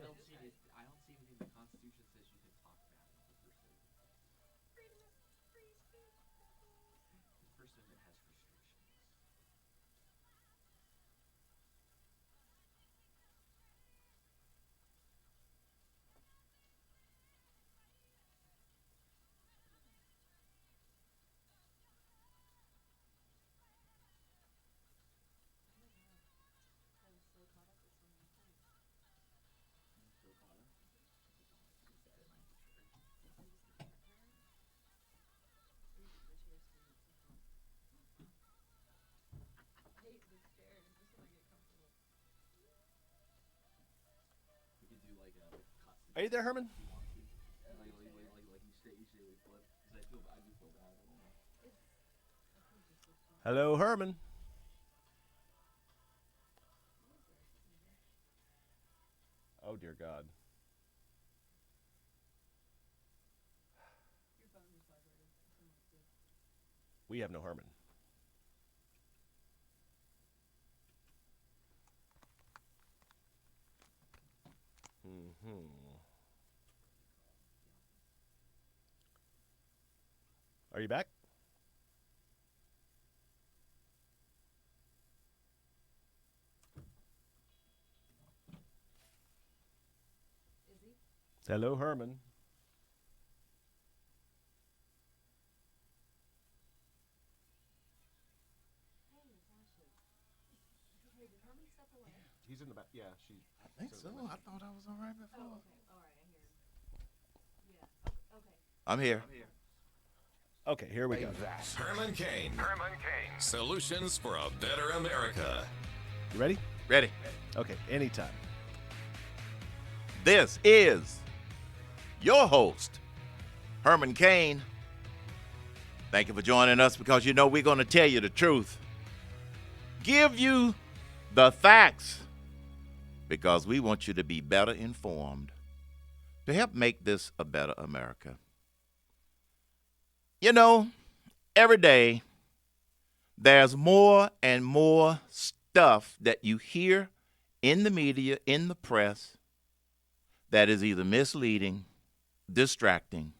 I don't see anything in the Constitution says you can talk bad about the First Amendment. The First Amendment has restrictions. I'm so caught up. It's Saturday night for sure. We could do like a Are you there, Herman? you flip. Because I do feel bad. I don't know. Hello, Herman. Oh, dear God. We have no Herman. Are you back? Hello, Herman. He's in the back. Yeah, she. I think so. I thought I was all right before. I'm here. Okay, here we go. Herman Cain. Solutions for a better America. You ready? Ready? Okay, anytime. This is your host, Herman Cain. Thank you for joining us because you know we're going to tell you the truth. Give you the facts because we want you to be better informed to help make this a better America. You know, every day there's more and more stuff that you hear in the media, in the press, that is either misleading, distracting,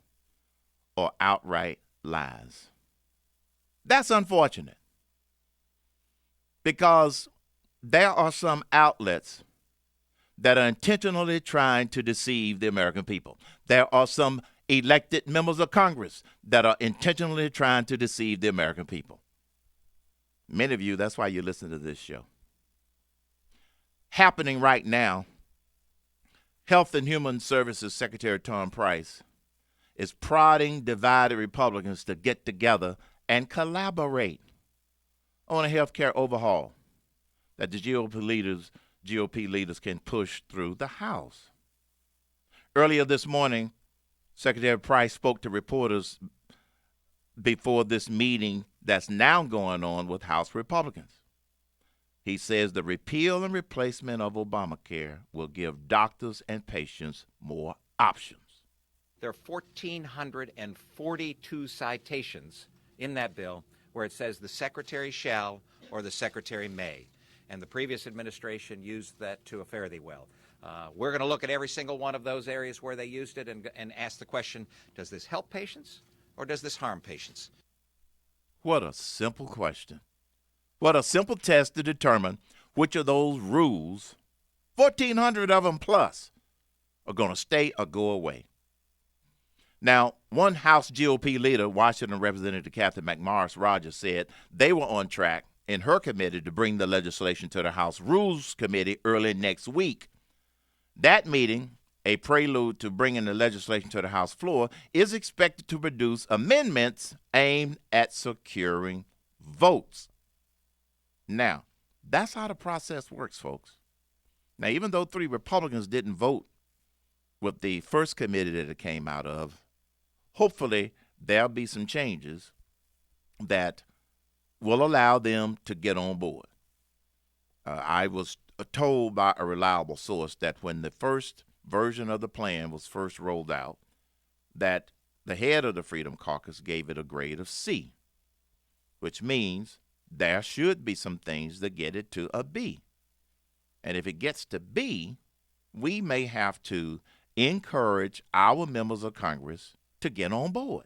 or outright lies. That's unfortunate because there are some outlets that are intentionally trying to deceive the American people. There are some elected members of Congress that are intentionally trying to deceive the American people. Many of you, that's why you listen to this show. Happening right now, Health and Human Services Secretary Tom Price is prodding divided Republicans to get together and collaborate on a health care overhaul that the GOP leaders can push through the House. Earlier this morning, Secretary Price spoke to reporters before this meeting that's now going on with House Republicans. He says the repeal and replacement of Obamacare will give doctors and patients more options. There are 1,442 citations in that bill where it says the secretary shall or the secretary may. And the previous administration used that to a fare thee well. We're going to look at every single one of those areas where they used it and ask the question, does this help patients or does this harm patients? What a simple question. What a simple test to determine which of those rules, 1,400 of them plus, are going to stay or go away. Now, one House GOP leader, Washington Representative Kathy McMorris Rogers, said they were on track in her committee to bring the legislation to the House Rules Committee early next week. That meeting, a prelude to bringing the legislation to the House floor, is expected to produce amendments aimed at securing votes. Now, that's how the process works, folks. Now, even though 3 Republicans didn't vote with the first committee that it came out of, hopefully there'll be some changes that will allow them to get on board. I was told by a reliable source that when the first version of the plan was first rolled out, that the head of the Freedom Caucus gave it a grade of C, which means there should be some things that get it to a B. And if it gets to B, we may have to encourage our members of Congress to get on board.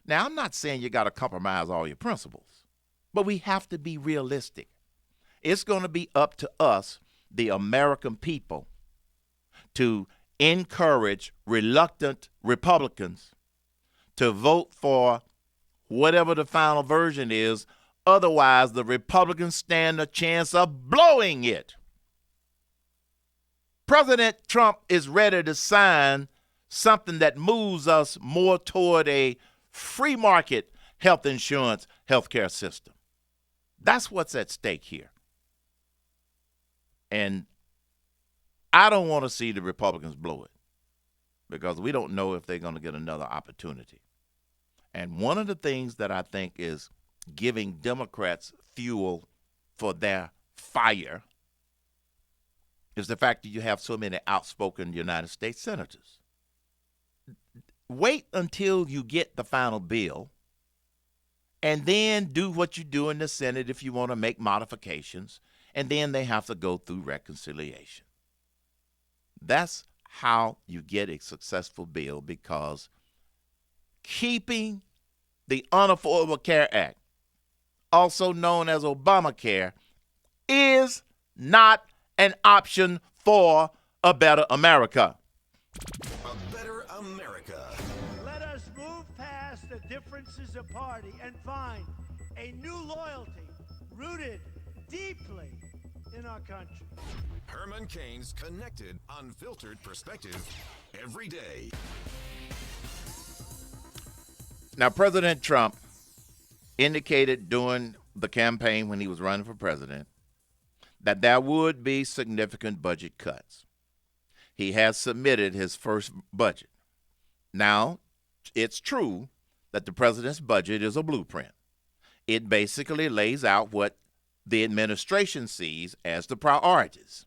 Now, I'm not saying you got to compromise all your principles, but we have to be realistic. It's going to be up to us, the American people, to encourage reluctant Republicans to vote for whatever the final version is. Otherwise, the Republicans stand a chance of blowing it. President Trump is ready to sign something that moves us more toward a free market health insurance healthcare system. That's what's at stake here. And I don't want to see the Republicans blow it because we don't know if they're going to get another opportunity. And one of the things that I think is giving Democrats fuel for their fire is the fact that you have so many outspoken United States senators. Wait until you get the final bill and then do what you do in the Senate if you want to make modifications, and then they have to go through reconciliation. That's how you get a successful bill, because keeping the Unaffordable Care Act, also known as Obamacare, is not an option for a better America. A better America. Let us move past the differences of party and find a new loyalty rooted deeply in our country. Herman Cain's connected, unfiltered perspective every day. Now, President Trump indicated during the campaign when he was running for president that there would be significant budget cuts. He has submitted his first budget. Now, it's true that the president's budget is a blueprint. It basically lays out what the administration sees as the priorities.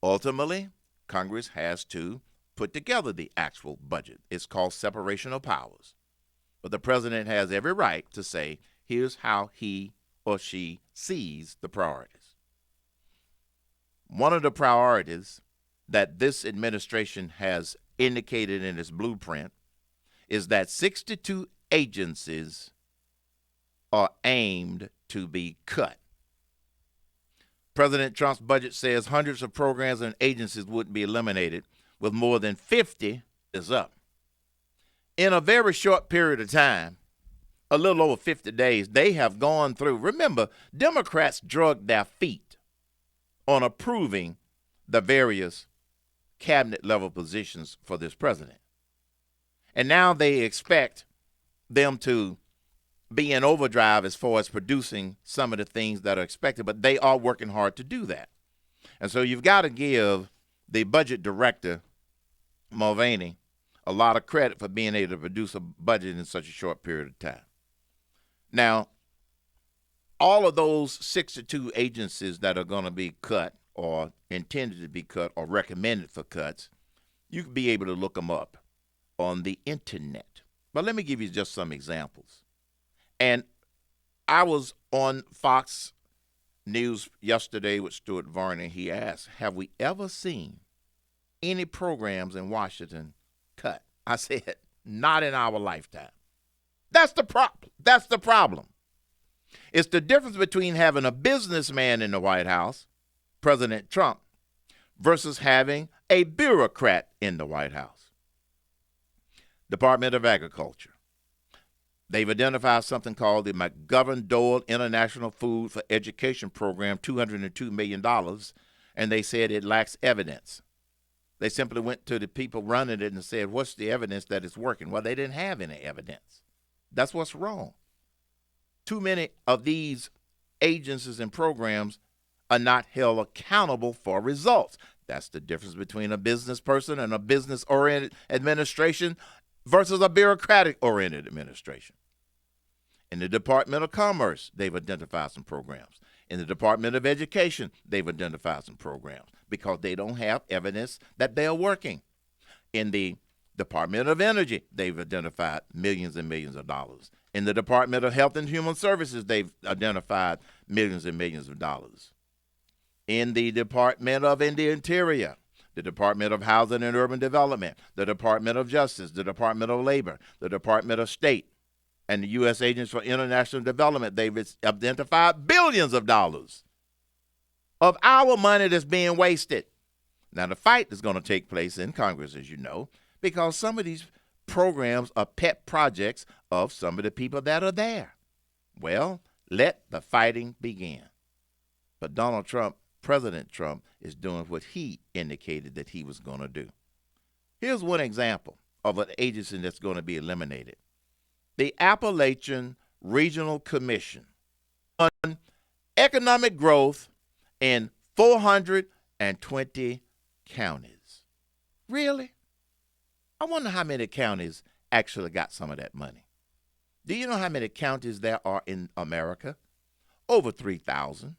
Ultimately, Congress has to put together the actual budget. It's called separation of powers. But the president has every right to say, here's how he or she sees the priorities. One of the priorities that this administration has indicated in its blueprint is that 62 agencies are aimed to be cut. President Trump's budget says hundreds of programs and agencies wouldn't be eliminated, with more than 50 is up. In a very short period of time, a little over 50 days, they have gone through. Remember, Democrats drug their feet on approving the various cabinet-level positions for this president. And now they expect them to be in overdrive as far as producing some of the things that are expected, but they are working hard to do that. And so you've got to give the budget director, Mulvaney, a lot of credit for being able to produce a budget in such a short period of time. Now, all of those 62 agencies that are going to be cut or intended to be cut or recommended for cuts, you can be able to look them up on the internet. But let me give you just some examples. And I was on Fox News yesterday with Stuart Varney. He asked, have we ever seen any programs in Washington cut? I said, not in our lifetime. That's the problem. That's the problem. It's the difference between having a businessman in the White House, President Trump, versus having a bureaucrat in the White House. Department of Agriculture. They've identified something called the McGovern-Dole International Food for Education Program, $202 million, and they said it lacks evidence. They simply went to the people running it and said, what's the evidence that it's working? Well, they didn't have any evidence. That's what's wrong. Too many of these agencies and programs are not held accountable for results. That's the difference between a business person and a business-oriented administration versus a bureaucratic-oriented administration. In the Department of Commerce, they've identified some programs. In the Department of Education, they've identified some programs because they don't have evidence that they're working. In the Department of Energy, they've identified millions and millions of dollars. In the Department of Health and Human Services, they've identified millions and millions of dollars. In the Department of the Interior, the Department of Housing and Urban Development, the Department of Justice, the Department of Labor, the Department of State, and the U.S. Agents for International Development. They've identified billions of dollars of our money that's being wasted. Now, the fight is going to take place in Congress, as you know, because some of these programs are pet projects of some of the people that are there. Well, let the fighting begin. But Donald Trump, President Trump, is doing what he indicated that he was going to do. Here's one example of an agency that's going to be eliminated. The Appalachian Regional Commission on Economic Growth in 420 counties. Really? I wonder how many counties actually got some of that money. Do you know how many counties there are in America? Over 3,000.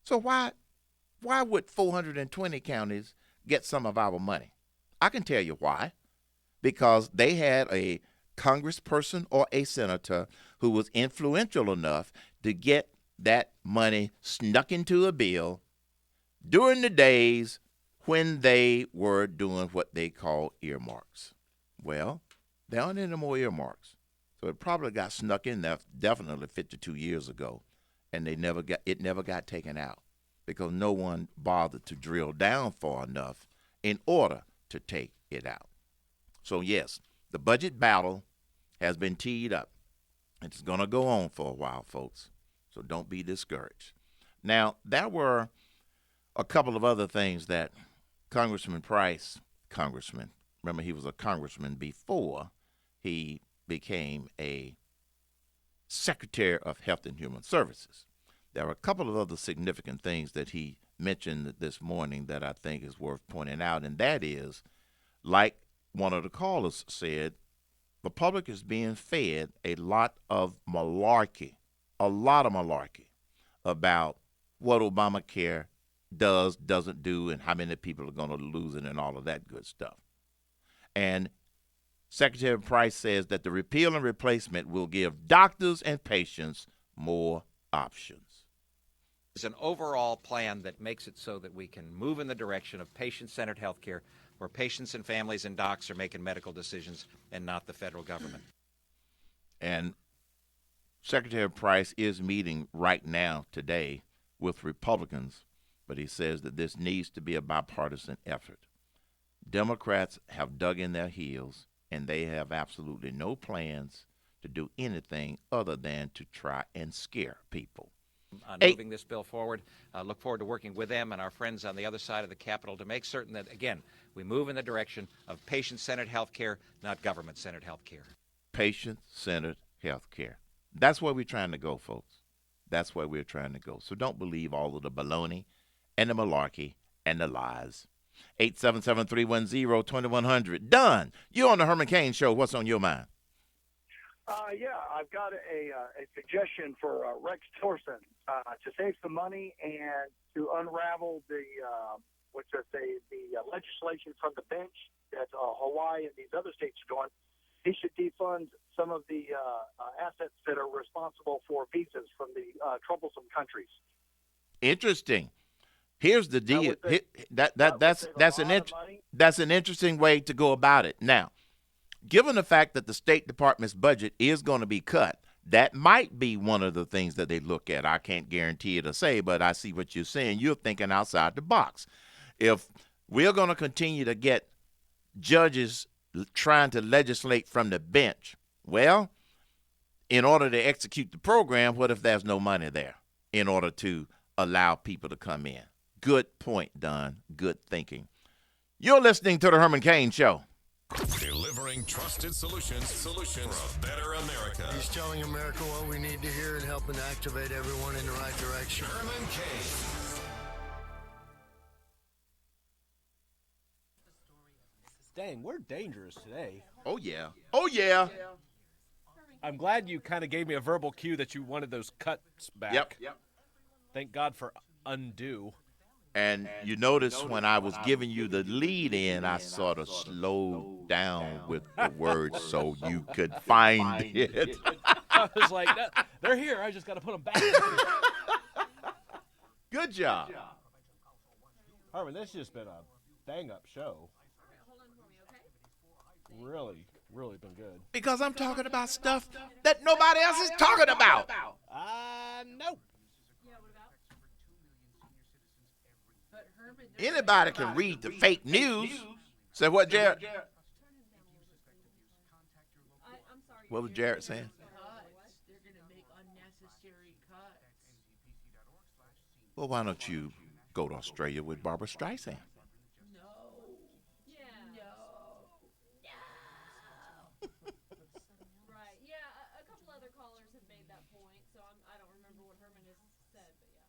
So why would 420 counties get some of our money? I can tell you why. Because they had a congressperson or a senator who was influential enough to get that money snuck into a bill during the days when they were doing what they call earmarks. Well, there aren't any more earmarks. So it probably got snuck in there definitely 52 years ago, and it never got taken out because no one bothered to drill down far enough in order to take it out. So, yes, the budget battle has been teed up. It's going to go on for a while, folks, so don't be discouraged. Now, there were a couple of other things that Congressman Price, remember he was a congressman before he became a Secretary of Health and Human Services. There are a couple of other significant things that he mentioned this morning that I think is worth pointing out, and that is, like one of the callers said, the public is being fed a lot of malarkey about what Obamacare does, doesn't do, and how many people are going to lose it and all of that good stuff. And Secretary Price says that the repeal and replacement will give doctors and patients more options. It's an overall plan that makes it so that we can move in the direction of patient-centered health care, where patients and families and docs are making medical decisions and not the federal government. And Secretary Price is meeting right now today with Republicans, but he says that this needs to be a bipartisan effort. Democrats have dug in their heels, and they have absolutely no plans to do anything other than to try and scare people. On moving this bill forward. Look forward to working with them and our friends on the other side of the Capitol to make certain that, again, we move in the direction of patient-centered health care, not government-centered health care. Patient-centered health care. That's where we're trying to go, folks. That's where we're trying to go. So don't believe all of the baloney and the malarkey and the lies. 877-310-2100. Done. You're on the Herman Cain Show. What's on your mind? Yeah, I've got a suggestion for Rex Tillerson to save some money and to unravel the legislation from the bench that Hawaii and these other states are doing. He should defund some of the assets that are responsible for visas from the troublesome countries. Interesting. Here's the deal. That's an interesting way to go about it. Now, given the fact that the State Department's budget is going to be cut, that might be one of the things that they look at. I can't guarantee it or say, but I see what you're saying. You're thinking outside the box. If we're going to continue to get judges trying to legislate from the bench, well, in order to execute the program, what if there's no money there in order to allow people to come in? Good point, Don. Good thinking. You're listening to the Herman Cain Show. Delivering trusted solutions for a better America. He's telling America what we need to hear and helping to activate everyone in the right direction. Herman Cain. Dang, we're dangerous today. Oh, yeah. Oh, yeah. I'm glad you kind of gave me a verbal cue that you wanted those cuts back. Yep. Thank God for undo. And you notice when I was giving you the lead in, I sort of slowed down with the words so you could find it. I was like, they're here. I just got to put them back. Good job. Herman, this has just been bang-up show. Really, really been good. Because I'm talking about stuff that nobody else is talking about. No. But Herman, they're Anybody can read the fake news. Say what, Jared? I'm sorry. What was Jared saying? Cuts. They're gonna make unnecessary cuts. Well, why don't you go to Australia with Barbara Streisand? Right. Yeah, a couple other callers have made that point, so I don't remember what Herman has said, but yeah.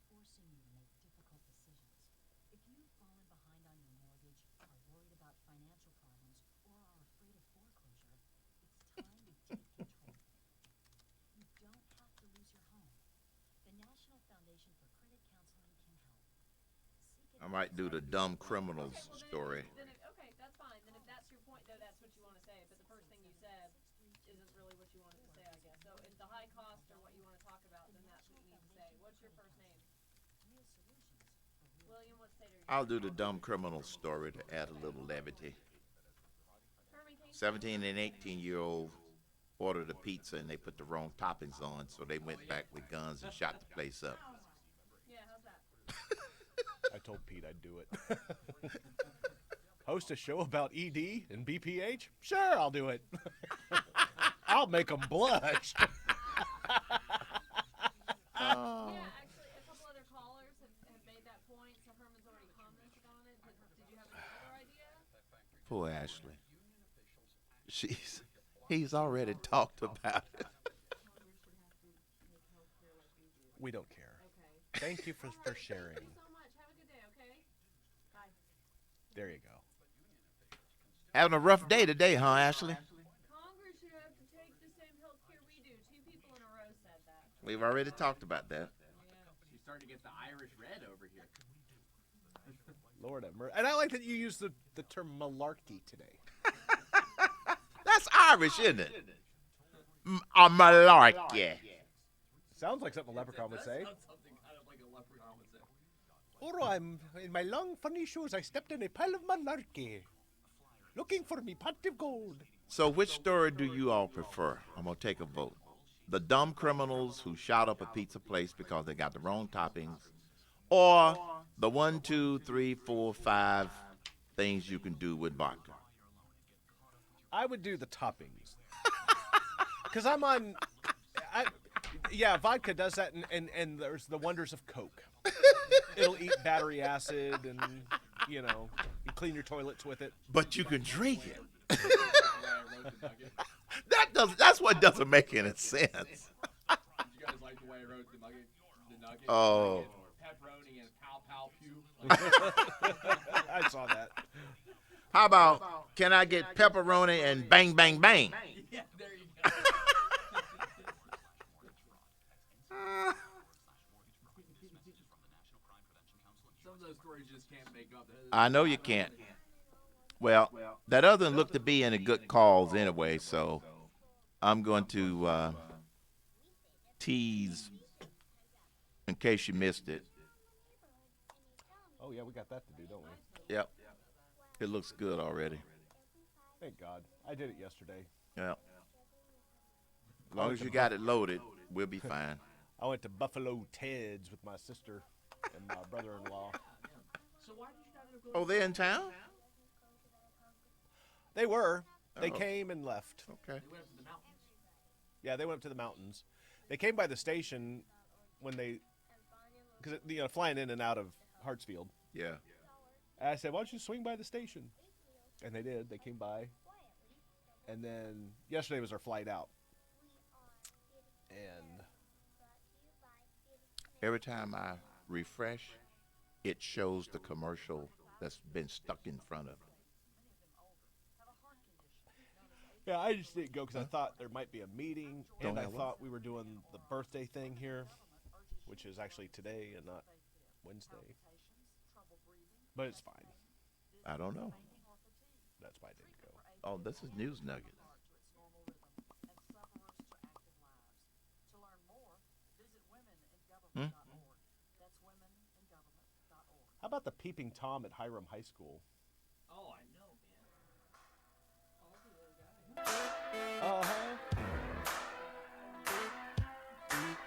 Forcing you to make difficult decisions. If you've fallen behind on your mortgage, are worried about financial problems, or are afraid of foreclosure, it's time to take control. You don't have to lose your home. The National Foundation for Credit Counseling can help. I might do the dumb criminals story. Okay, that's fine. Then if that's your point, though, that's what you want to say. But the first thing you said isn't really what you wanted to say, I guess. So if the high cost are what you want to talk about, then that's what you need to say. What's your first name? William, what state are you I'll do the dumb criminal story to add a little levity. Herman, can you 17 and 18-year-old ordered a pizza and they put the wrong toppings on, so they went back with guns and shot the place up. Yeah, how's that? I told Pete I'd do it. Host a show about ED and BPH? Sure, I'll do it. I'll make them blush. Yeah, actually, a couple other callers have made that point, so Herman's already commented on it. Did you have another idea? Poor Ashley. He's already talked about it. We don't care. Okay. Thank you for sharing. Thank you so much. Have a good day, okay? Bye. There you go. Having a rough day today, huh, Ashley? Congress should have to take the same health care we do. 2 people in a row said that. We've already talked about that. She's starting to get the Irish red over here. Lord have mercy. And I like that you use the term malarkey today. That's Irish, isn't it? A malarkey. Sounds like something a leprechaun would say. Sounds something kind of like a leprechaun would say. Oh, I'm in my long, funny shoes. I stepped in a pile of malarkey, looking for me pot of gold. So which story do you all prefer? I'm going to take a vote. The dumb criminals who shot up a pizza place because they got the wrong toppings, or the 1, 2, 3, 4, 5 things you can do with vodka? I would do the toppings. Because I'm on... yeah, vodka does that, and there's the wonders of Coke. It'll eat battery acid, and, you clean your toilets with it. But you can drink it. That's what doesn't make any sense. Did you guys like the way I wrote the nugget? Oh. Pepperoni and pow pow pew. I saw that. How about, can I get pepperoni and bang, bang, bang? Yeah, there you go. Some of those stories just can't make up. I know you can't. Well, that other one looked to be in a good cause anyway, so I'm going to tease in case you missed it. Oh, yeah, we got that to do, don't we? Yep. It looks good already. Thank God. I did it yesterday. Yep. As long as you got it loaded, we'll be fine. I went to Buffalo Ted's with my sister and my brother-in-law. So why did you not go? Oh, they're in town? They were. They Oh. came and left. Okay. They went up to the mountains. Yeah, they went up to the mountains. They came by the station when they, because flying in and out of Hartsfield. Yeah. And I said, why don't you swing by the station? And they did. They came by. And then yesterday was our flight out. And Every time I refresh, it shows the commercial that's been stuck in front of it. yeah, I just didn't go because I thought there might be a meeting. Don't And I have one? thought we were doing the birthday thing here, which is actually today and not Wednesday. But it's fine. I don't know. That's why I didn't go. Oh, this is News Nugget. How about the peeping Tom at Hiram High School? Oh, I know, man. Oh, the little guy. Uh-huh.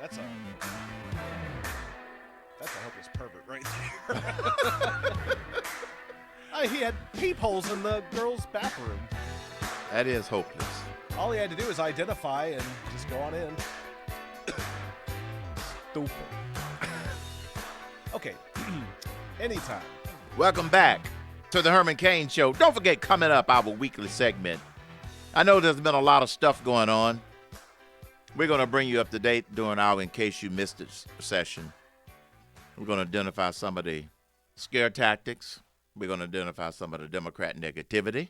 That's a hopeless pervert right there. He had peepholes in the girls' bathroom. That is hopeless. All he had to do was identify and just go on in. Stupid. Okay. Anytime. Welcome back to the Herman Cain Show. Don't forget, coming up, our weekly segment. I know there's been a lot of stuff going on. We're going to bring you up to date during our In Case You Missed It session. We're going to identify some of the scare tactics. We're going to identify some of the Democrat negativity.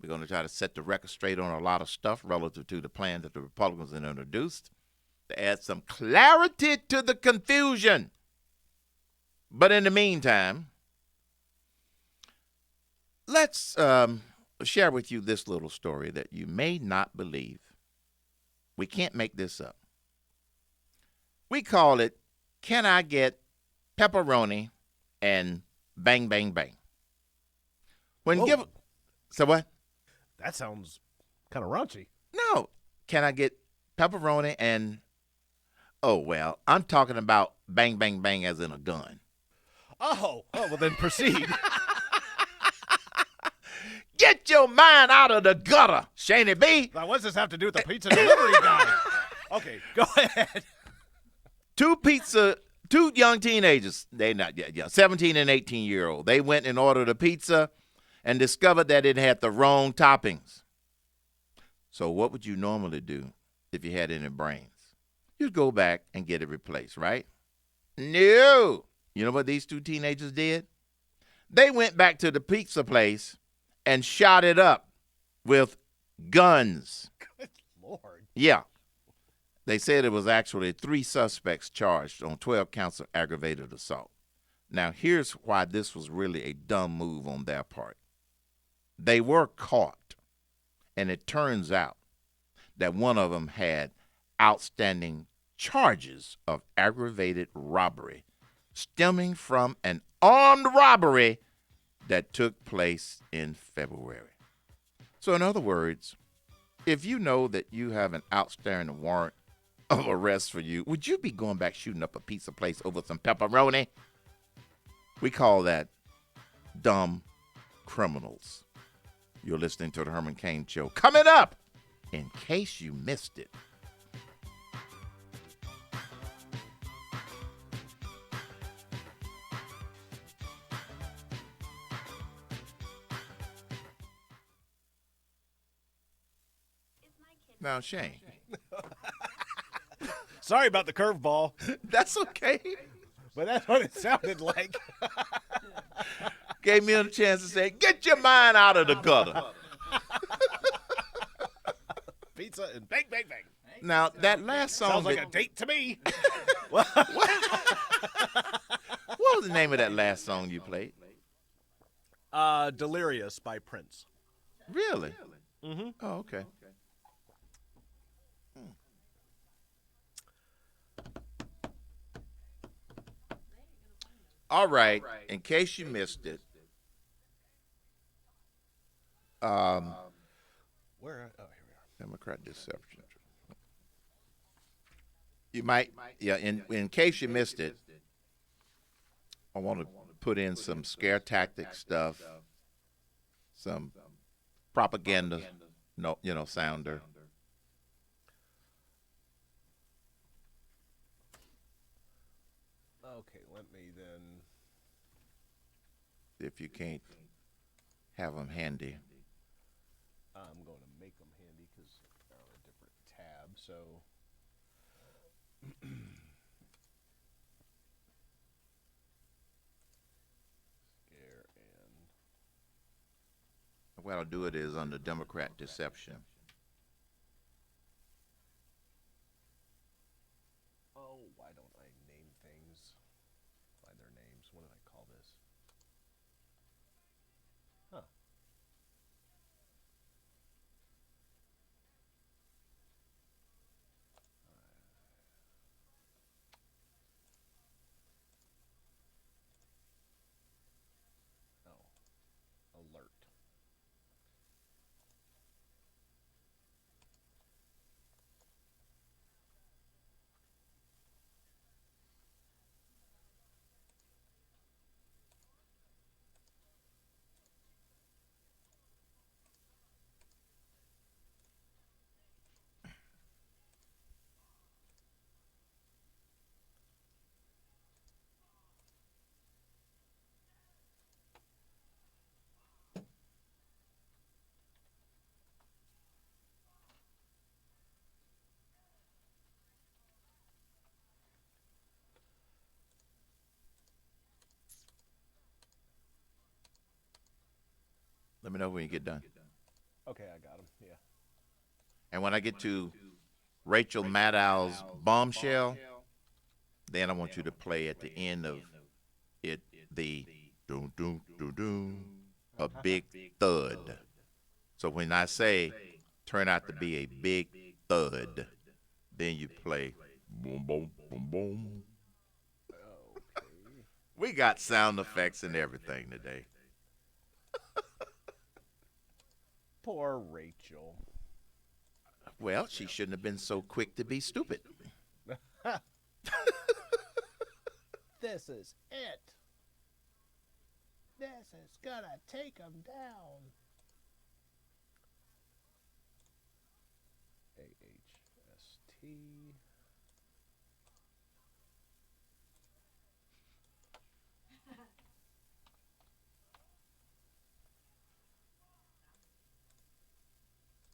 We're going to try to set the record straight on a lot of stuff relative to the plan that the Republicans have introduced to add some clarity to the confusion. But in the meantime, let's share with you this little story that you may not believe. We can't make this up. We call it, Can I Get Pepperoni and Bang, Bang, Bang? So what? That sounds kind of raunchy. No. Can I get pepperoni and, oh, well, I'm talking about bang, bang, bang as in a gun. Oh, well then proceed. Get your mind out of the gutter, Shaney B. Now, what does this have to do with the pizza delivery guy? Okay, go ahead. Two young teenagers, they not yet, 17 and 18-year-old. They went and ordered a pizza and discovered that it had the wrong toppings. So what would you normally do if you had any brains? You'd go back and get it replaced, right? No. You know what these two teenagers did? They went back to the pizza place and shot it up with guns. Good Lord. Yeah. They said it was actually 3 suspects charged on 12 counts of aggravated assault. Now, here's why this was really a dumb move on their part. They were caught, and it turns out that one of them had outstanding charges of aggravated robbery stemming from an armed robbery that took place in February. So in other words, if you know that you have an outstanding warrant of arrest for you, would you be going back shooting up a pizza place over some pepperoni? We call that dumb criminals. You're listening to the Herman Cain Show. Coming up, in case you missed it. Now, Shane. Sorry about the curveball. That's okay. But that's what it sounded like. Gave me a chance to say, get your mind out of the gutter. Pizza and bang, bang, bang. Now, that last song. Sounds like a date to me. What was the name of that last song you played? Delirious by Prince. Really? Mm-hmm. Oh, okay. All right. In case you missed it, Where? Oh, here we are. Democrat deception. You might, yeah. In case you missed it, I want to put in some scare tactic stuff, some propaganda, sounder. Okay, let me then. If you can't have them handy. I'm going to make them handy because they're on a different tab. So, scare and. What I'll do it is under Democrat deception. Oh, why don't I name things by their names? What did I call this? Huh. Let me know when you get done. Okay, I got him. Yeah. And when I get to Rachel Maddow's Bombshell, then I want you to play at the end of it the doom doom doom doom, a big thud. So when I say turn out to be a big thud, then you play boom boom boom boom. Okay. We got sound effects and everything today. Poor Rachel. Well, she shouldn't have been so quick to be stupid. This is it. This is gonna take him down. AHST.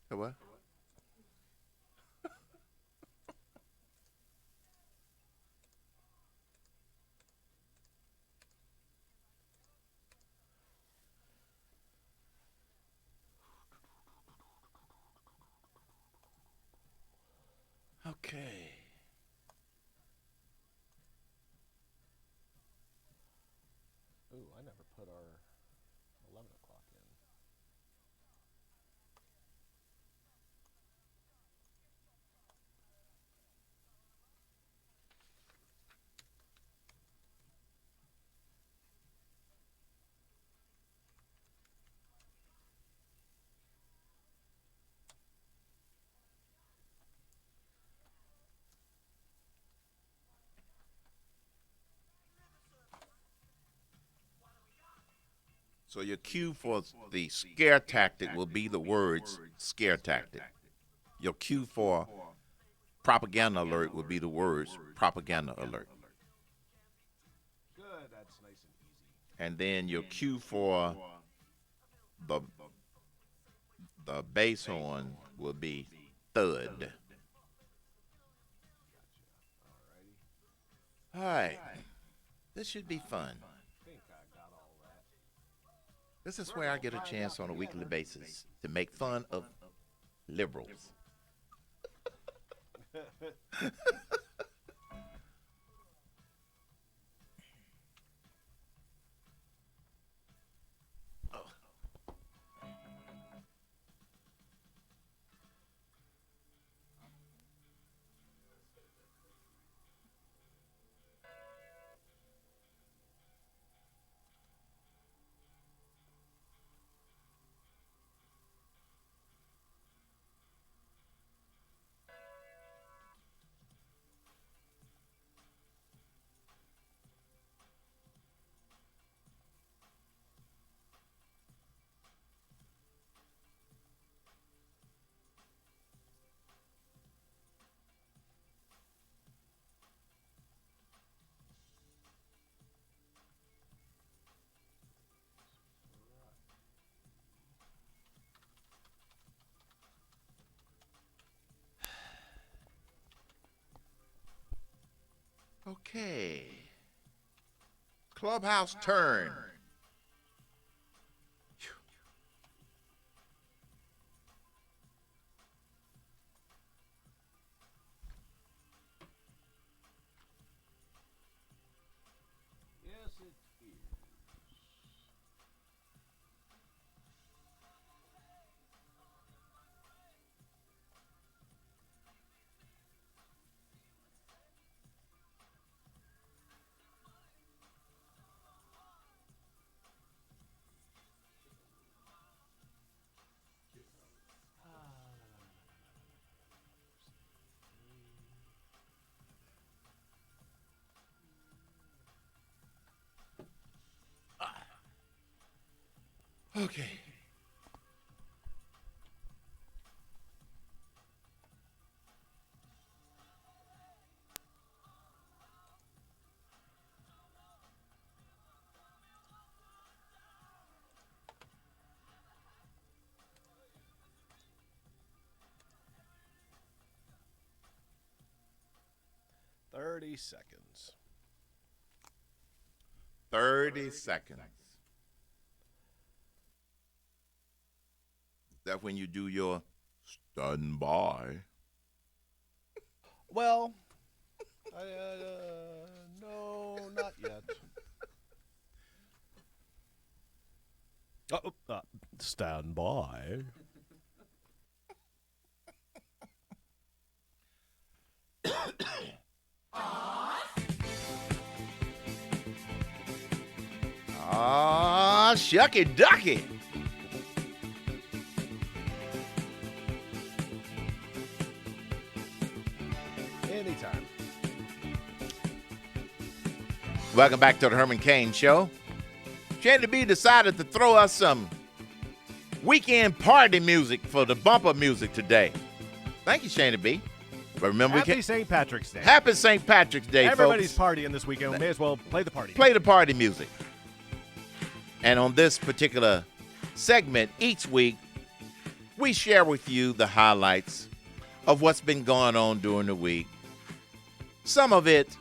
What? Okay. Ooh, I never put our 11 o'clock in. So your cue for the scare tactic will be the words scare tactic. Your cue for propaganda alert will be the words propaganda alert. Good, that's nice and easy. And then your cue for the bass horn will be thud. All right. This should be fun. I think I got all that. This is where I get a chance on a weekly basis to make fun of liberals. Okay. Clubhouse turn. Yes, it is. Okay. Seconds. 30 seconds. that when you do your standby? Well, no, not yet. Stand by. Ah, shucky ducky. Anytime. Welcome back to the Herman Cain Show. Shandy B decided to throw us some weekend party music for the bumper music today. Thank you, Shandy B. But remember, Happy St. Patrick's Day. Happy St. Patrick's Day, Everybody's folks. partying this weekend. We may as well play the party. Play the party music. And on this particular segment, each week, we share with you the highlights of what's been going on during the week. Some of it,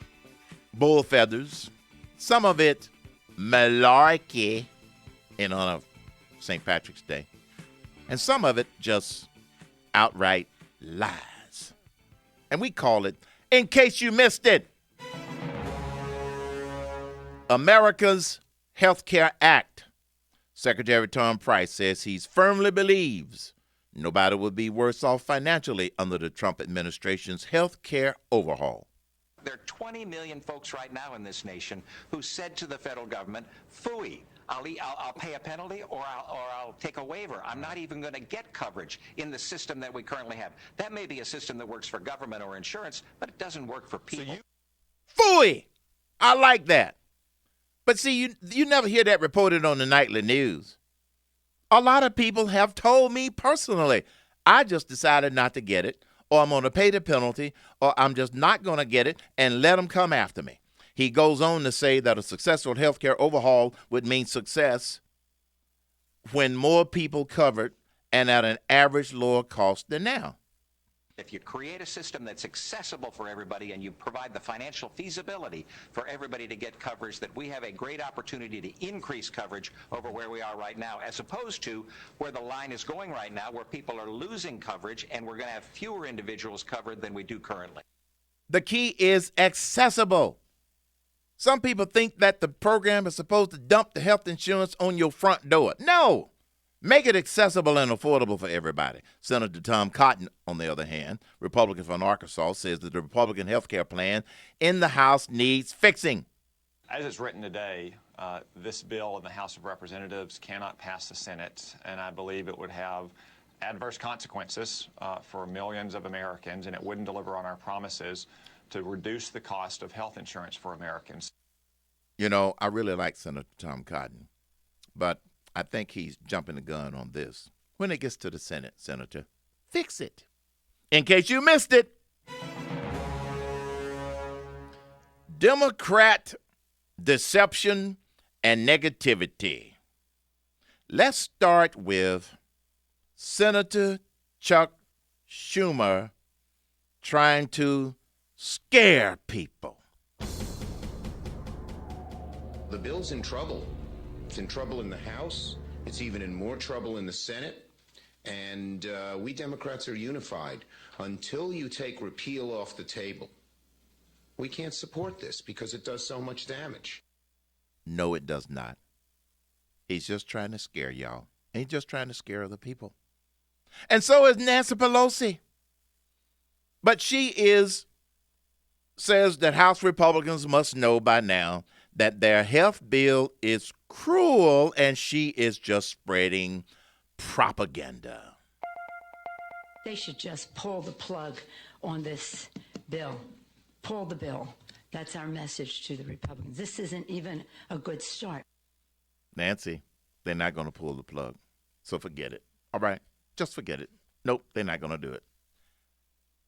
bull feathers. Some of it, malarkey, in honor of St. Patrick's Day. And some of it, just outright lies. And we call it, In Case You Missed It, America's Healthcare Act. Secretary Tom Price says he firmly believes nobody will be worse off financially under the Trump administration's health care overhaul. There are 20 million folks right now in this nation who said to the federal government, phooey, I'll pay a penalty or I'll take a waiver. I'm not even going to get coverage in the system that we currently have. That may be a system that works for government or insurance, but it doesn't work for people. Phooey! I like that. But see, you never hear that reported on the nightly news. A lot of people have told me personally, I just decided not to get it, or I'm going to pay the penalty, or I'm just not going to get it and let them come after me. He goes on to say that a successful healthcare overhaul would mean success when more people covered and at an average lower cost than now. If you create a system that's accessible for everybody and you provide the financial feasibility for everybody to get coverage, that we have a great opportunity to increase coverage over where we are right now, as opposed to where the line is going right now, where people are losing coverage and we're going to have fewer individuals covered than we do currently. The key is accessible. Some people think that the program is supposed to dump the health insurance on your front door. No. Make it accessible and affordable for everybody. Senator Tom Cotton, on the other hand, Republican from Arkansas, says that the Republican health care plan in the House needs fixing. As it's written today, this bill in the House of Representatives cannot pass the Senate, and I believe it would have adverse consequences for millions of Americans, and it wouldn't deliver on our promises to reduce the cost of health insurance for Americans. You know, I really like Senator Tom Cotton, but I think he's jumping the gun on this. When it gets to the Senate, Senator, fix it. In case you missed it, Democrat deception and negativity. Let's start with Senator Chuck Schumer trying to scare people. The bill's in trouble. It's in trouble in the House. It's even in more trouble in the Senate. And we Democrats are unified. Until you take repeal off the table, we can't support this because it does so much damage. No, it does not. He's just trying to scare y'all. And he's just trying to scare other people. And so is Nancy Pelosi. But she says that House Republicans must know by now that their health bill is cruel and she is just spreading propaganda. They should just pull the plug on this bill. Pull the bill. That's our message to the Republicans. This isn't even a good start. Nancy, they're not going to pull the plug. So forget it. All right? Just forget it. Nope, they're not going to do it.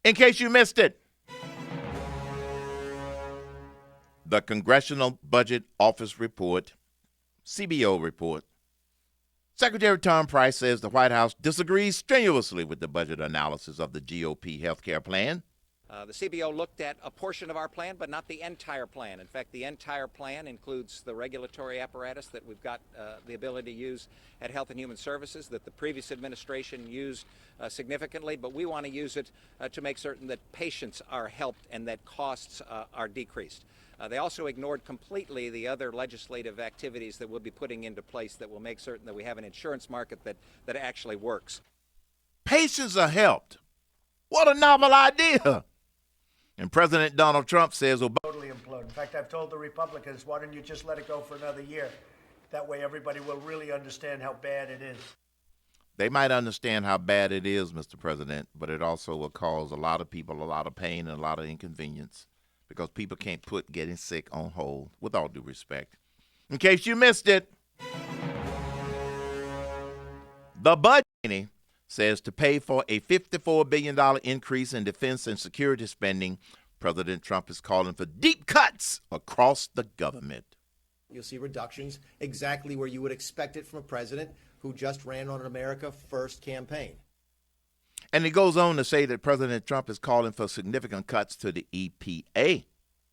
In case you missed it, the Congressional Budget Office report, CBO report. Secretary Tom Price says the White House disagrees strenuously with the budget analysis of the GOP health care plan. The CBO looked at a portion of our plan, but not the entire plan. In fact, the entire plan includes the regulatory apparatus that we've got the ability to use at Health and Human Services that the previous administration used significantly, but we want to use it to make certain that patients are helped and that costs are decreased. They also ignored completely the other legislative activities that we'll be putting into place that will make certain that we have an insurance market that actually works. Patients are helped. What a novel idea. And President Donald Trump says Totally implode. In fact, I've told the Republicans, why don't you just let it go for another year? That way everybody will really understand how bad it is. they might understand how bad it is, Mr. President, but it also will cause a lot of people a lot of pain and a lot of inconvenience because people can't put getting sick on hold, with all due respect. In case you missed it, the budget says to pay for a $54 billion increase in defense and security spending, President Trump is calling for deep cuts across the government. You'll see reductions exactly where you would expect it from a president who just ran on an America First campaign. And he goes on to say that President Trump is calling for significant cuts to the EPA.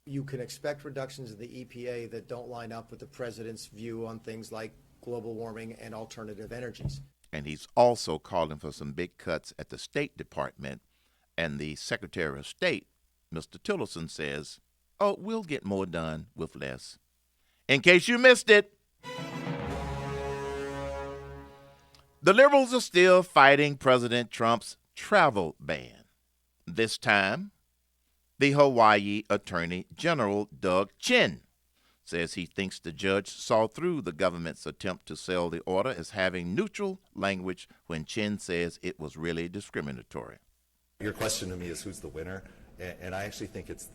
You can expect reductions in the EPA that don't line up with the president's view on things like global warming and alternative energies. And he's also calling for some big cuts at the State Department. And the Secretary of State, Mr. Tillerson, says, oh, we'll get more done with less. In case you missed it, the liberals are still fighting President Trump's travel ban. This time, the Hawaii Attorney General, Doug Chin, says he thinks the judge saw through the government's attempt to sell the order as having neutral language when Chin says it was really discriminatory. Your question to me is who's the winner, and I actually think it's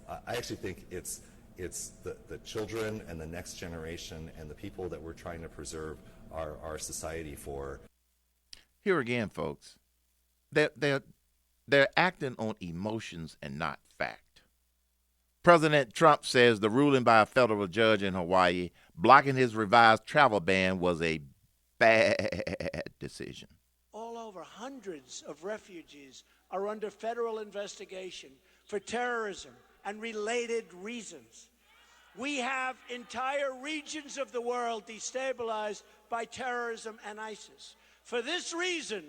the children and the next generation and the people that we're trying to preserve our society for. Here again, folks, they're acting on emotions and not fact. President Trump says the ruling by a federal judge in Hawaii blocking his revised travel ban was a bad decision. All over, hundreds of refugees are under federal investigation for terrorism and related reasons. We have entire regions of the world destabilized by terrorism and ISIS. For this reason,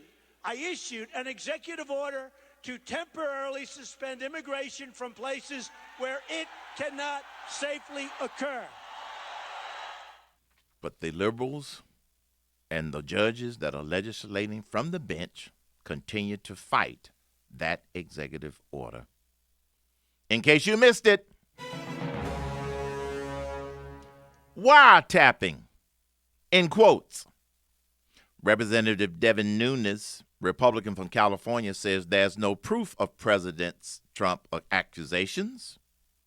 I issued an executive order to temporarily suspend immigration from places where it cannot safely occur. But the liberals and the judges that are legislating from the bench continue to fight that executive order. In case you missed it, wiretapping, in quotes. Representative Devin Nunes, Republican from California, says there's no proof of President Trump accusations.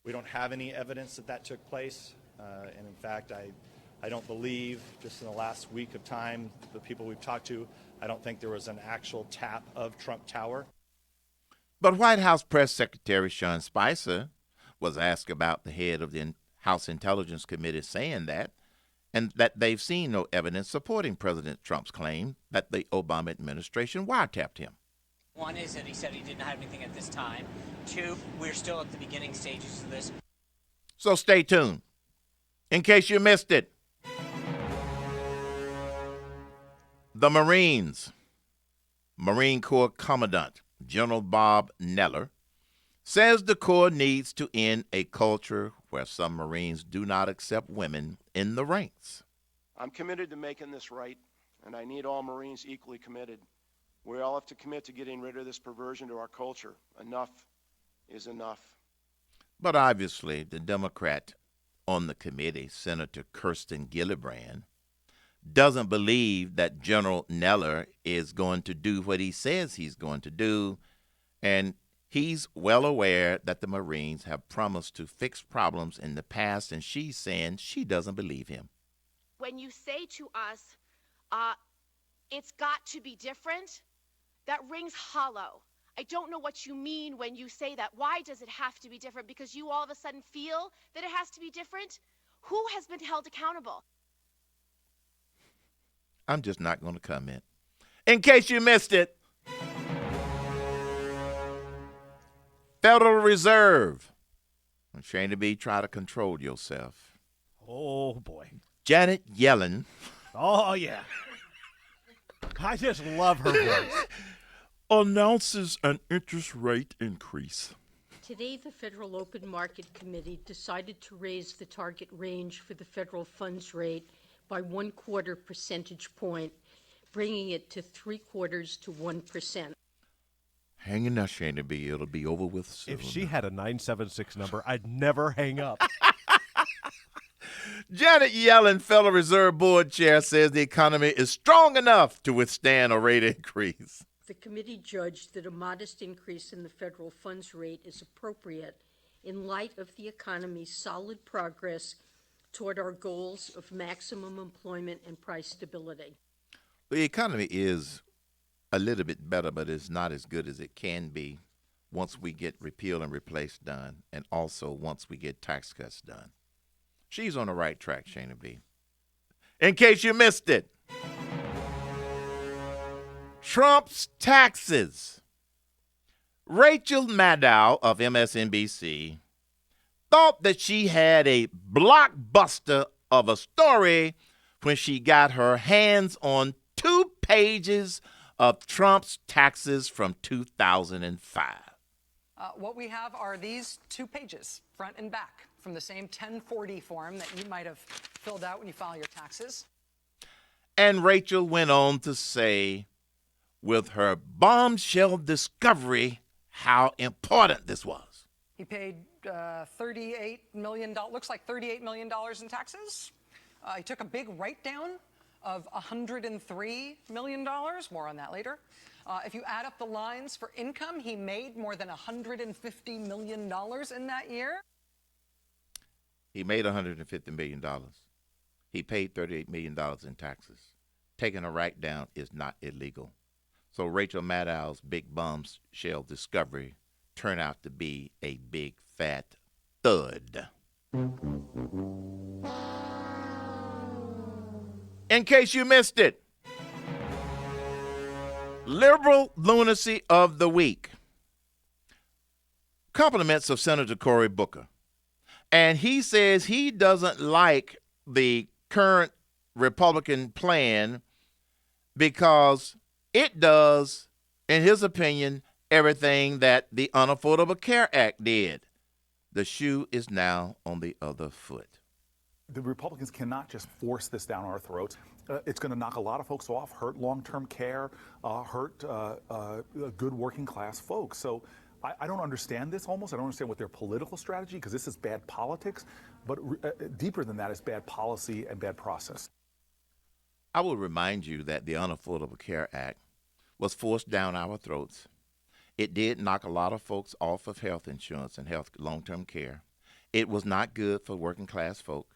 We don't have any evidence that took place. And in fact, I don't believe, just in the last week of time, the people we've talked to, I don't think there was an actual tap of Trump Tower. But White House Press Secretary Sean Spicer was asked about the head of the House Intelligence Committee saying that, and that they've seen no evidence supporting President Trump's claim that the Obama administration wiretapped him. One is that he said he didn't have anything at this time. Two, we're still at the beginning stages of this. So stay tuned. In case you missed it, the Marines, Marine Corps Commandant General Bob Neller, says the Corps needs to end a culture where some Marines do not accept women in the ranks. I'm committed to making this right, and I need all Marines equally committed. We all have to commit to getting rid of this perversion to our culture. Enough is enough. But obviously, the Democrat on the committee, Senator Kirsten Gillibrand, doesn't believe that General Neller is going to do what he says he's going to do, and he's well aware that the Marines have promised to fix problems in the past, and she's saying she doesn't believe him. When you say to us, it's got to be different, that rings hollow. I don't know what you mean when you say that. Why does it have to be different? Because you all of a sudden feel that it has to be different? Who has been held accountable? I'm just not going to comment. In case you missed it, Federal Reserve. Shana B, try to control yourself. Oh, boy. Janet Yellen. Oh, yeah. I just love her voice. Announces an interest rate increase. Today, the Federal Open Market Committee decided to raise the target range for the federal funds rate by 1/4 percentage point, bringing it to 3/4 to 1%. Hang in there, Shana B. It'll be over with soon. If she had a 976 number, I'd never hang up. Janet Yellen, Federal Reserve Board Chair, says the economy is strong enough to withstand a rate increase. The committee judged that a modest increase in the federal funds rate is appropriate in light of the economy's solid progress toward our goals of maximum employment and price stability. The economy is a little bit better, but it's not as good as it can be once we get repeal and replace done, and also once we get tax cuts done. She's on the right track, Shana B. In case you missed it, Trump's taxes. Rachel Maddow of MSNBC thought that she had a blockbuster of a story when she got her hands on 2 pages of Trump's taxes from 2005. What we have are these 2 pages, front and back, from the same 1040 form that you might have filled out when you file your taxes. And Rachel went on to say, with her bombshell discovery, how important this was. He paid $38 million, looks like $38 million in taxes. He took a big write-down of $103 million. More on that later. If you add up the lines for income, he made more than $150 million in that year. He made $150 million. He paid $38 million in taxes. Taking a write-down is not illegal. So Rachel Maddow's big bombshell discovery turned out to be a big fat thud. In case you missed it, Liberal Lunacy of the Week. Compliments of Senator Cory Booker. And he says he doesn't like the current Republican plan because it does, in his opinion, everything that the Unaffordable Care Act did. The shoe is now on the other foot. The Republicans cannot just force this down our throats. It's going to knock a lot of folks off, hurt long-term care, hurt good working-class folks. So I don't understand this almost. I don't understand what their political strategy, because this is bad politics. But deeper than that is bad policy and bad process. I will remind you that the Unaffordable Care Act was forced down our throats. It did knock a lot of folks off of health insurance and health long-term care. It was not good for working-class folk.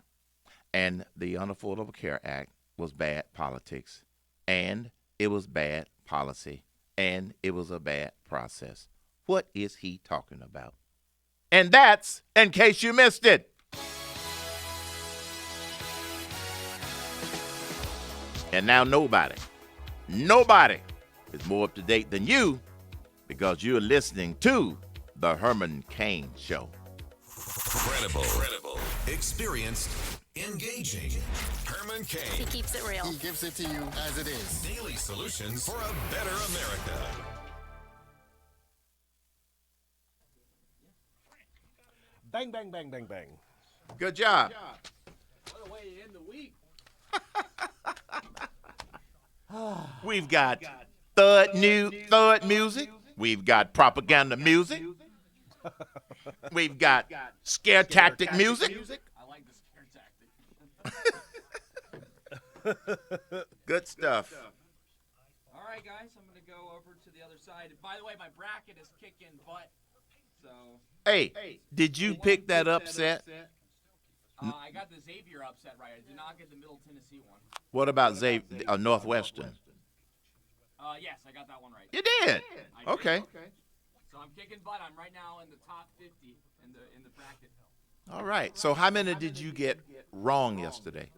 And the Unaffordable Care Act was bad politics, and it was bad policy, and it was a bad process. What is he talking about? And that's in case you missed it. And now nobody is more up to date than you, because you're listening to The Herman Cain Show. Credible, experienced, engaging. Herman Cain. He keeps it real. He gives it to you as it is. Daily solutions for a better America. Bang, bang, bang, bang, bang. Good job. What a way to end the week. We've got thud music. We've got propaganda music. We've got scare tactic music. I like the scare tactic. Good stuff. All right, guys, I'm going to go over to the other side. By the way, my bracket is kicking butt. So. Hey, did you pick that upset? I got the Xavier upset right. I did not get the Middle Tennessee one. What about Northwestern? Yes, I got that one right. You did? Okay. So I'm kicking butt. I'm right now in the top 50 in the bracket. All right. So how many did you get wrong yesterday?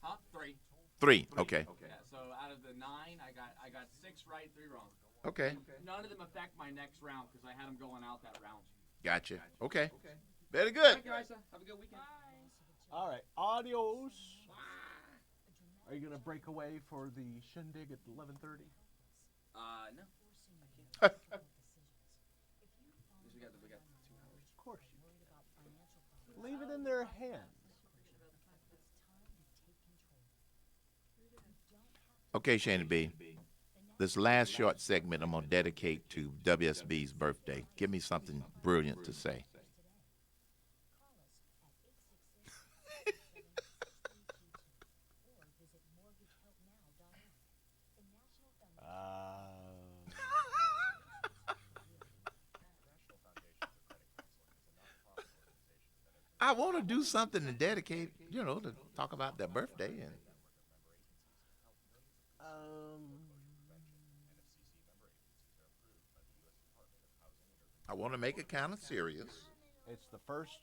Huh? 3. 3. Okay. Yeah, so out of the 9, I got 6 right, 3 wrong. Okay. None of them affect my next round because I had them going out that round. Gotcha. Okay. Very All good. right, guys. Have a good weekend. All right, adios. Are you gonna break away for the shindig at 11:30? No. I can't. we got 2 hours. Of course you. Leave it in their hands. Okay, Shana B. This last short segment I'm going to dedicate to WSB's birthday. Give me something brilliant to say. I want to do something to dedicate, to talk about their birthday. And I want to make it kind of serious. It's the first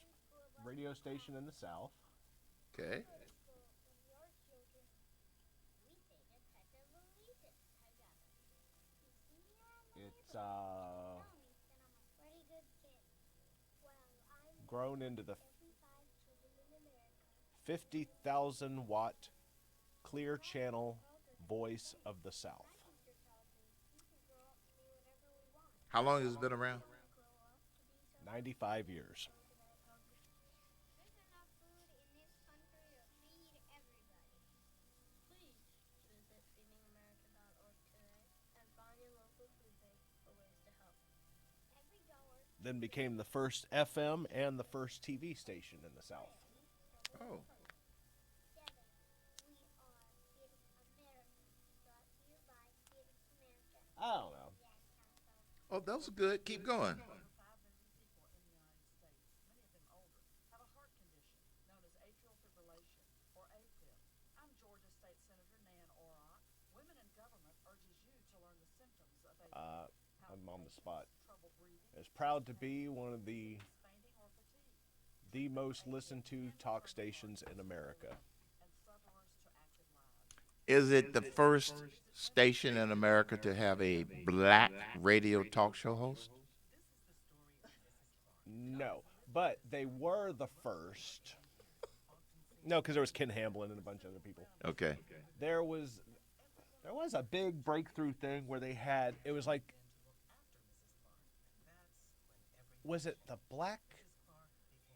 radio station in the South. Okay. It's grown into the 50,000 watt clear channel voice of the South. How long has it been around? 95 years. Then became the first FM and the first TV station in the South. Oh. I don't know. Oh, those are good. Keep going. I'm on the spot. Is proud to be one of the most listened to talk stations in America. Is it the first station in America to have a black radio talk show host? No, but they were the first. No, because there was Ken Hamblin and a bunch of other people. Okay. There was a big breakthrough thing where they had, it was like, was it the black?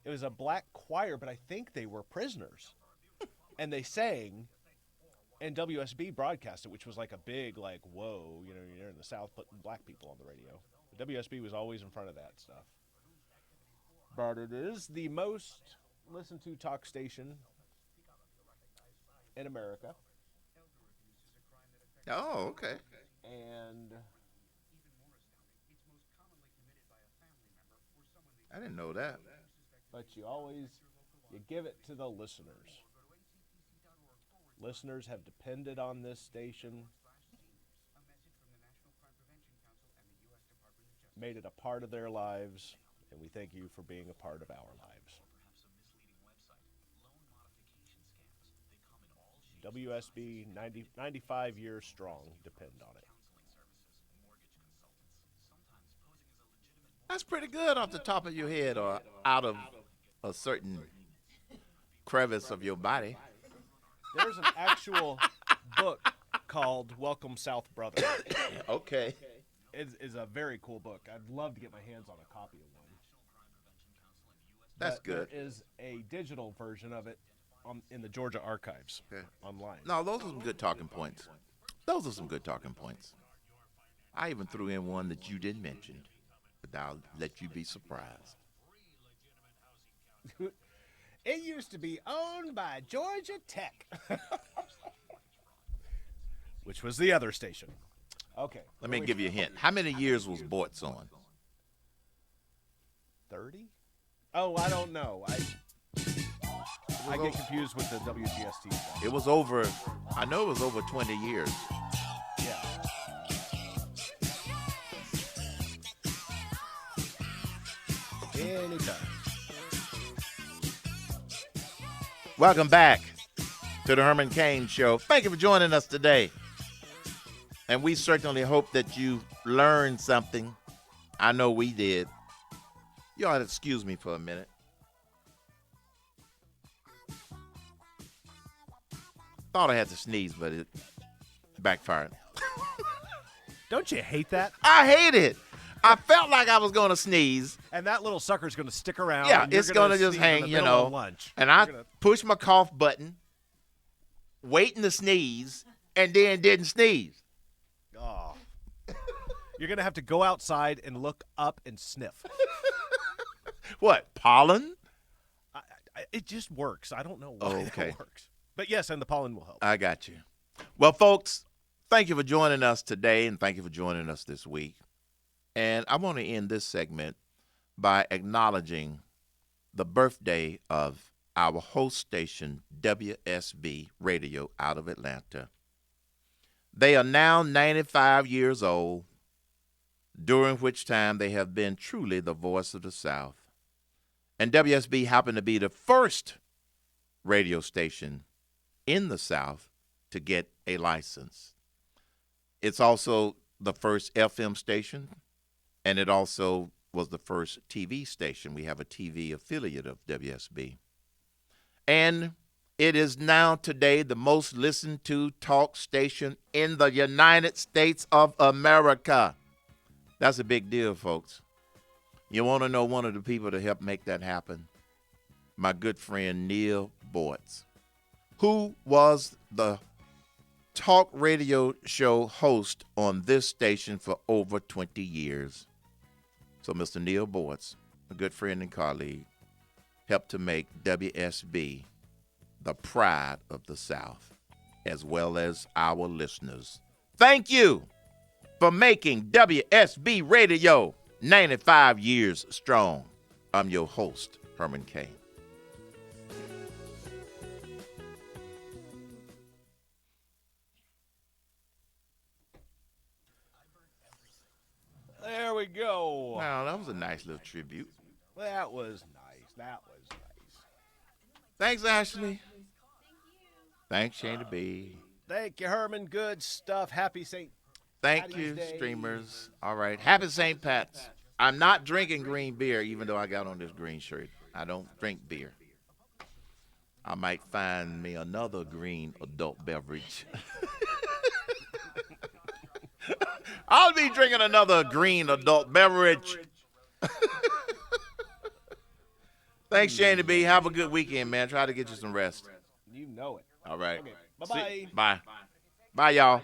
It was a black choir, but I think they were prisoners. And they sang, and WSB broadcast it, which was like a big, like, whoa, you're in the South putting black people on the radio. But WSB was always in front of that stuff. But it is the most listened to talk station in America. Oh, okay. And I didn't know that. But you give it to the listeners. Listeners have depended on this station, made it a part of their lives, and we thank you for being a part of our lives. WSB 95 years strong, depend on it. That's pretty good off the top of your head or out of a certain crevice of your body. There's an actual book called Welcome South Brother. Okay. It's a very cool book. I'd love to get my hands on a copy of one. That's good. There is a digital version of it in the Georgia archives online. No, those are some good talking points. Those are some good talking points. I even threw in one that you didn't mention, but I'll let you be surprised. It used to be owned by Georgia Tech, which was the other station. Okay. Let me give you a hint. How many years was Bortz on? 30? Oh, I don't know. I get confused with the WGST stuff. It was over, I know it was over 20 years. Yeah. Anytime. Welcome back to the Herman Cain Show. Thank you for joining us today. And we certainly hope that you learned something. I know we did. You ought to excuse me for a minute. Thought I had to sneeze, but it backfired. Don't you hate that? I hate it. I felt like I was going to sneeze. And that little sucker's going to stick around. Yeah, and you're it's going to just sneeze in hang, the you middle know. of lunch. And I pushed my cough button, waiting to sneeze, and then didn't sneeze. Oh. You're going to have to go outside and look up and sniff. What, pollen? It just works. I don't know why that works. But yes, and the pollen will help. I got you. Well, folks, thank you for joining us today, and thank you for joining us this week. And I want to end this segment by acknowledging the birthday of our host station, WSB Radio, out of Atlanta. They are now 95 years old, during which time they have been truly the voice of the South. And WSB happened to be the first radio station in the South to get a license. It's also the first FM station, and it also was the first TV station. We have a TV affiliate of WSB. And it is now today the most listened to talk station in the United States of America. That's a big deal, folks. You want to know one of the people to help make that happen? My good friend Neil Boyce, who was the talk radio show host on this station for over 20 years. So Mr. Neil Boyce, a good friend and colleague, helped to make WSB the pride of the South, as well as our listeners. Thank you for making WSB Radio 95 years strong. I'm your host, Herman Cain. There we go. Wow, that was a nice little tribute. That was nice. That was nice. Thanks, Ashley. Thanks, Shane B. Thank you, Herman. Good stuff. Happy St. Thank Patty's you, Day. streamers. All right. Happy St. Pat's. I'm not drinking green beer, even though I got on this green shirt. I don't drink beer. I might find me another green adult beverage. I'll be drinking another green adult beverage. Thanks, Shane B. Have a good weekend, man. Try to get you some rest. You know it. All right. Okay. Bye-bye. Bye. Bye, y'all.